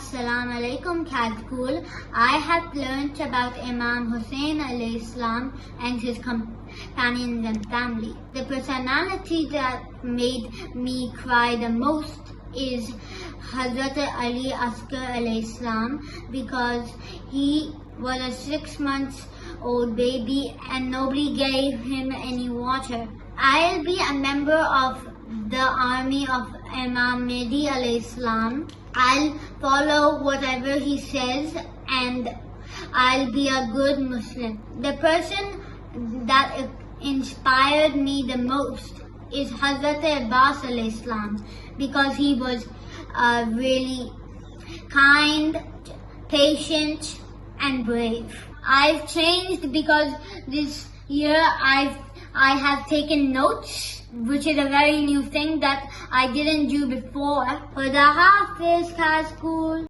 Assalamu alaikum, Kazkul. I have learnt about Imam Hussein alayhi salam and his companions and family. The personality that made me cry the most is Hazrat Ali Asghar alayhi salam, because he was a 6 months old baby and nobody gave him any water. I'll be a member of the army of Imam Mahdi alayhi salam. I'll follow whatever he says and I'll be a good Muslim. The person that inspired me the most is Hazrat Abbas alayhi salam, because he was really kind, patient and brave. I've changed because this year I have taken notes, which is a very new thing that I didn't do before. Khuda Hafiz, Kazkul.